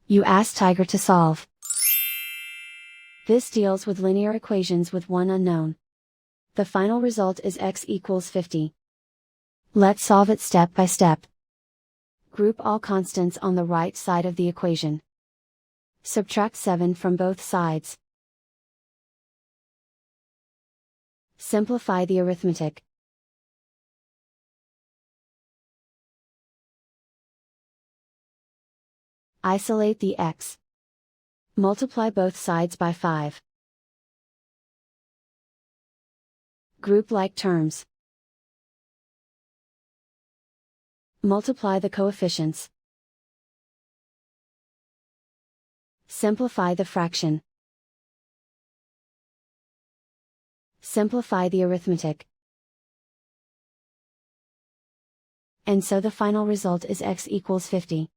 You ask Tiger to solve. This deals with linear equations with one unknown. The final result is x equals 50. Let's solve it step by step. Group all constants on the right side of the equation. Subtract 7 from both sides. Simplify the arithmetic. Isolate the x. Multiply both sides by 5. Group like terms. Multiply the coefficients. Simplify the fraction. Simplify the arithmetic. And so the final result is x equals 50.